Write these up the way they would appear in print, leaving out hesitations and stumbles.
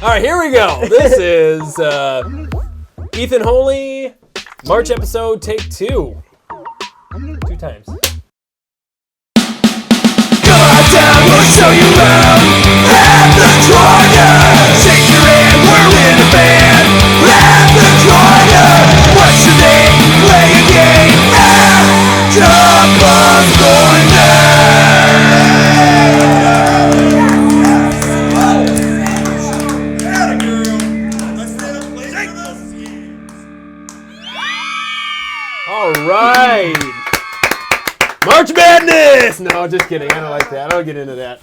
All right, here we go. This is Ethan Holey, March episode, take 2. 2 times. Come on down, we'll show you around. Have the corner. Shake your hand, we're in a band. Have the corner. What's your name? Play a game. Capauls All right. March Madness! No, just kidding. I don't like that. I don't get into that.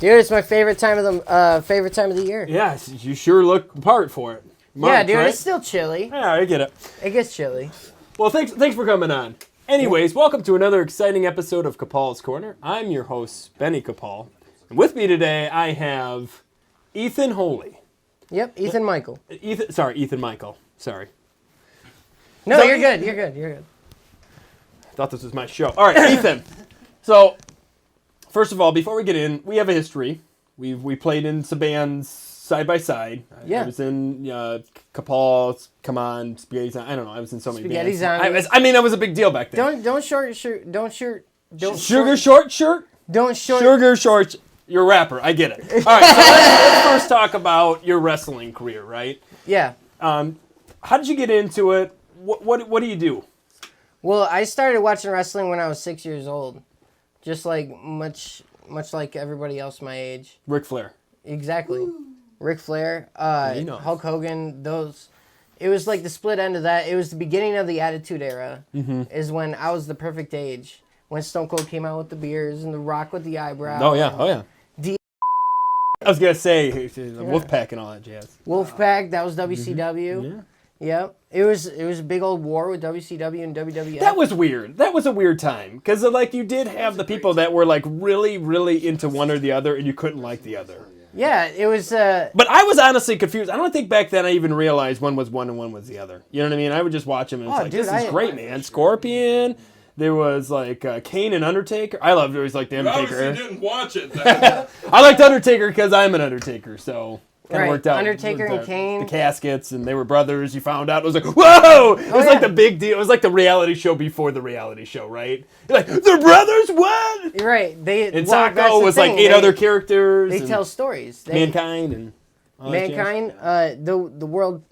Dude, it's my favorite time of the year. Yes, you sure look apart for it. March, yeah, dude, right? it's still chilly. Yeah, I get it. It gets chilly. Well, thanks for coming on. Anyways, welcome to another exciting episode of Capaul's Corner. I'm your host, Benny Capaul. And with me today, I have Ethan Holey. Yep, Ethan Michael. Ethan Michael. Sorry. No, So- you're good. You're good. You're good. I thought this was my show. All right, Ethan. So, first of all, before we get in, we have a history. We played in some bands side by side. Yeah. I was in Capaul, Come On, Spaghetti's On. I don't know. I was in so many Spaghetti's bands. On. I mean, I was a big deal back then. Don't short. Sugar short shirt? Don't short. Sugar shorts. You're a rapper. I get it. All right, so let's first talk about your wrestling career, right? Yeah. How did you get into it? What do you do? Well, I started watching wrestling when I was 6 years old, just like much like everybody else my age. Ric Flair. Exactly. Woo. Ric Flair, he knows. Hulk Hogan, those. It was like the split end of that. It was the beginning of the Attitude Era, is when I was the perfect age. When Stone Cold came out with the beers and The Rock with the eyebrow. Oh, yeah. I was going to say, Yeah. Wolfpack and all that jazz. Wolfpack, that was WCW. Yeah. Yep. It was a big old war with WCW and WWF. That was weird. That was a weird time. Because, like, you did have the people that were, like, really, really into one or the other, and you couldn't like the other. Yeah, it was... But I was honestly confused. I don't think back then I even realized one was one and one was the other. You know what I mean? I would just watch them, and it's like, dude, this is great, man. Scorpion... There was, like, Kane and Undertaker. I loved it. It was like the Undertaker. You obviously didn't watch it then. I liked Undertaker because I'm an Undertaker, so kind of worked out. Undertaker and Kane. The caskets, and they were brothers. You found out. It was like, whoa! It was like the big deal. It was like the reality show before the reality show, right? You're like, they're brothers? What? You're right. And Sacco was like 8 other characters. They tell stories. Mankind and all that jazz. Mankind, the world...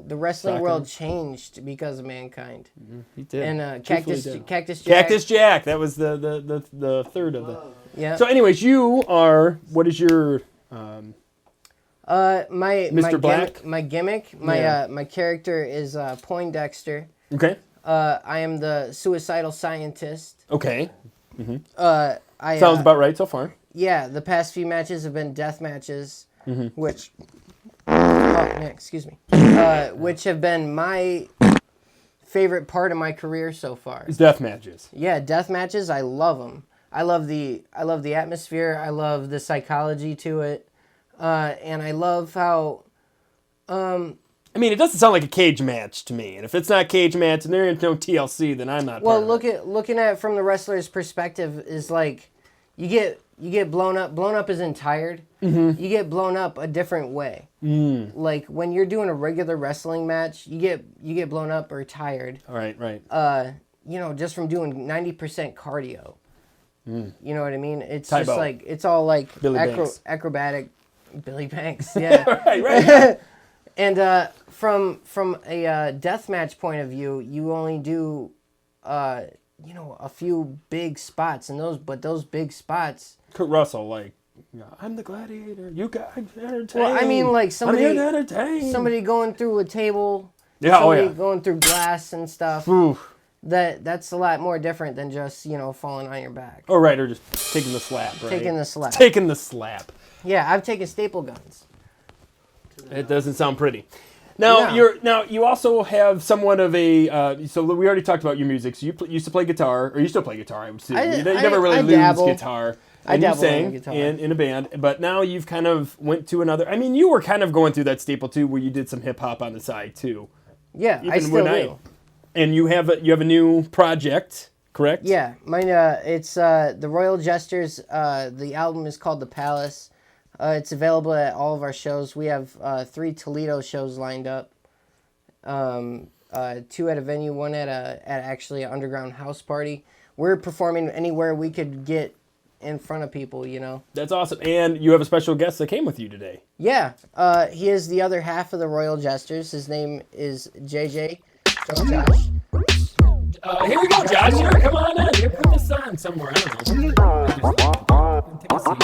The wrestling world changed because of Mankind. Mm-hmm. He did. And Cactus Jack. Cactus Jack. That was the third of the... Yeah. So anyways, you are... What is your... Mr. Black? My gimmick, my character is Poindexter. Okay. I am the suicidal scientist. Okay. Sounds about right so far. Yeah, the past few matches have been death matches, which... excuse me. Which have been my favorite part of my career so far. It's death matches. Yeah, death matches. I love them. I love the atmosphere. I love the psychology to it, and I love how. I mean, it doesn't sound like a cage match to me. And if it's not cage match and there ain't no TLC, then I'm not. Well, part of it. looking at it from the wrestler's perspective is like, you get blown up. Blown up isn't tired. You get blown up a different way. Like when you're doing a regular wrestling match, you get blown up or tired. Right. Just from doing 90% cardio. You know what I mean? It's Tybo. just like it's all like acrobatic. Billy Banks, yeah. right. And from a deathmatch point of view, you only do a few big spots, and those big spots. Kurt Russell, like, I'm the gladiator. You guys entertain. Well, I mean, like I'm here to entertain. somebody going through a table. Yeah, somebody going through glass and stuff. Oof. That's a lot more different than just falling on your back. Oh, right, or just taking the slap, right? Taking the slap. Taking the slap. Yeah, I've taken staple guns. It doesn't sound pretty. Now you also have somewhat of a so we already talked about your music. So you used to play guitar, or you still play guitar. I'm assuming you never really lose dabble. guitar. I And you dabble sang in guitar. in a band, but now you've kind of went to another. I mean, you were kind of going through that staple too, where you did some hip hop on the side too. Yeah, I Even still when do. And you have a new project, correct? Yeah, mine. It's the Royal Jesterz. The album is called The Palace. It's available at all of our shows. We have 3 Toledo shows lined up. 2 at a venue, 1 at actually an underground house party. We're performing anywhere we could get in front of people, you know. That's awesome. And you have a special guest that came with you today. Yeah. He is the other half of the Royal Jesterz. His name is JJ. So Josh. Here we go, Josh. Here, come on in. Here, put this on somewhere. I don't know. Take a seat.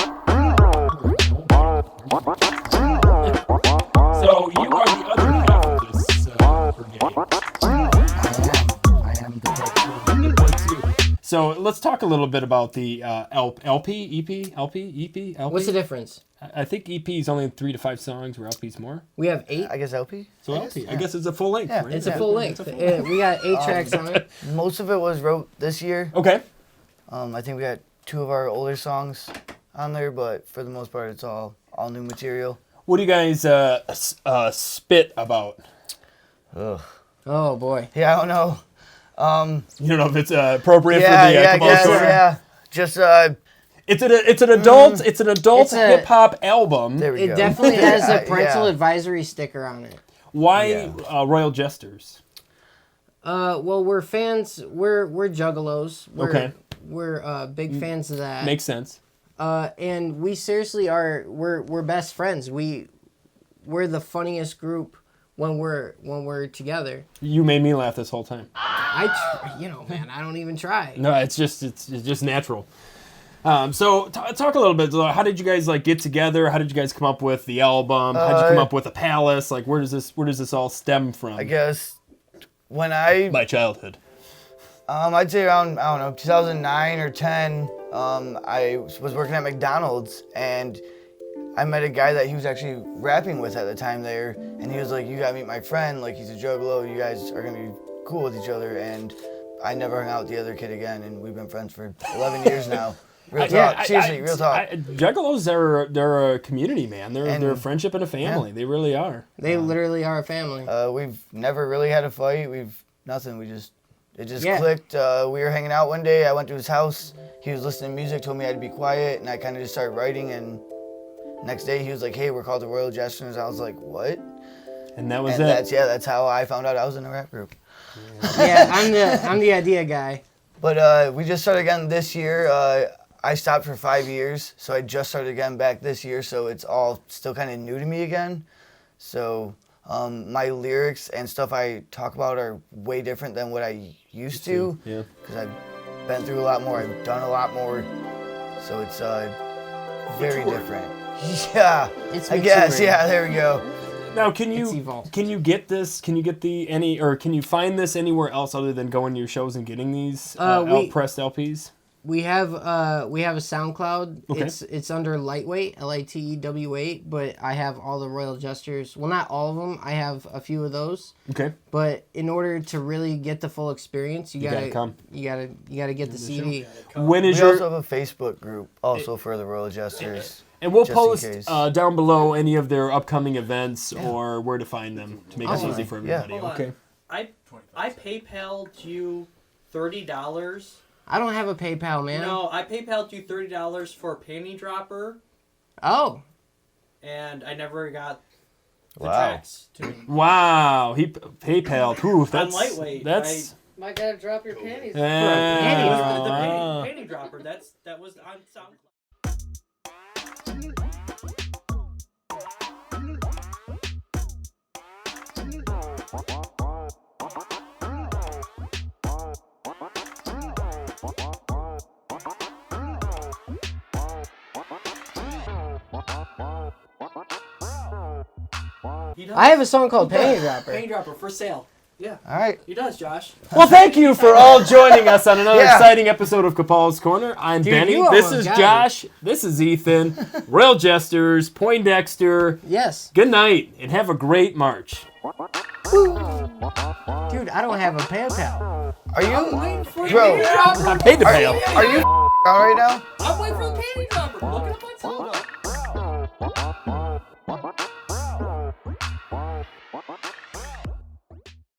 So you are the other half of this brigade. I am the So let's talk a little bit about the LP, EP, LP, EP, LP. What's the difference? I think EP is only 3 to 5 songs, where LP is more. We have 8. I guess LP. So LP, I guess it's a full length. Yeah, right? It's a full length. We got 8 tracks on it. Most of it was wrote this year. Okay. I think we got 2 of our older songs on there, but for the most part, it's all new material. What do you guys spit about? Ugh. Oh boy. Yeah, I don't know. You don't know if it's appropriate Yeah, for the I Capaul guess, store? yeah. Just It's an adult It's a- hip hop album. there we It go. definitely has a Yeah, parental yeah. advisory sticker on it. Why Yeah. Royal Jesterz? Well, we're fans. We're juggalos. Okay. We're big fans of that. Makes sense. And we seriously are. We're best friends. We're the funniest group when we're together. You made me laugh this whole time. Man, I don't even try. No, it's just natural. So talk a little bit. How did you guys get together? How did you guys come up with the album? How did you come up with the Palace? Where does this all stem from? I guess when My childhood. I'd say around, I don't know, 2009 or 10, I was working at McDonald's and I met a guy that he was actually rapping with at the time there, and he was like, you gotta meet my friend, he's a juggalo, you guys are gonna be cool with each other, and I never hung out with the other kid again, and we've been friends for 11 years now. Real talk, seriously, real talk. Juggalos they're a community, man. They're a friendship and a family. Yeah. They really are. They literally are a family. We've never really had a fight, it just Yeah. clicked. We were hanging out one day, I went to his house, he was listening to music, told me I had to be quiet, and I kind of just started writing, and next day he was like, hey, we're called the Royal Jesterz. I was like, what? And that was And it. that's how I found out I was in a rap group. Yeah, I'm the idea guy. But we just started again this year. I stopped for 5 years, so I just started again back this year, so it's all still kind of new to me again. So my lyrics and stuff I talk about are way different than what I used to. Yeah. Because I've been through a lot more, I've done a lot more, so it's very different. Yeah, It's I guess. matured. Yeah, there we go. Now, can It's you evolved. get this? Can you get can you find this anywhere else other than going to your shows and getting these pressed LPs? We have a SoundCloud. Okay. It's under Lightweight, LITEW8, but I have all the Royal Jesterz. Well, not all of them. I have a few of those. Okay. But in order to really get the full experience, you gotta come. You gotta get the CD. When is We your also have a Facebook group also for the Royal Jesterz. and we'll just in post case. down below any of their upcoming events or where to find them to make it easy for Yeah. everybody. Hold on. Okay. I PayPal'd you $30. I don't have a PayPal, man. No, I PayPal'd you $30 for a panty dropper, Oh. and I never got the Wow. tracks to me. Wow, he PayPal. Ooh, that's lightweight. That's My gotta drop your panties. panty The drop. wow. panty dropper. That was on SoundCloud. He does. I have a song called Panty Dropper. Panty dropper for sale. Yeah, All right. he does, Josh. Well, thank you for all joining us on another Yeah. exciting episode of Capaul's Corner. I'm Dude, Benny. you This almost is got Josh. This is Ethan. Royal Jesterz, Poindexter. Yes. Good night and have a great March. Dude, I don't have a PayPal. Are you, Waiting for the bro? panty dropper. I paid the bail. Are you out right now? I'm waiting for the panty dropper. Look at my phone.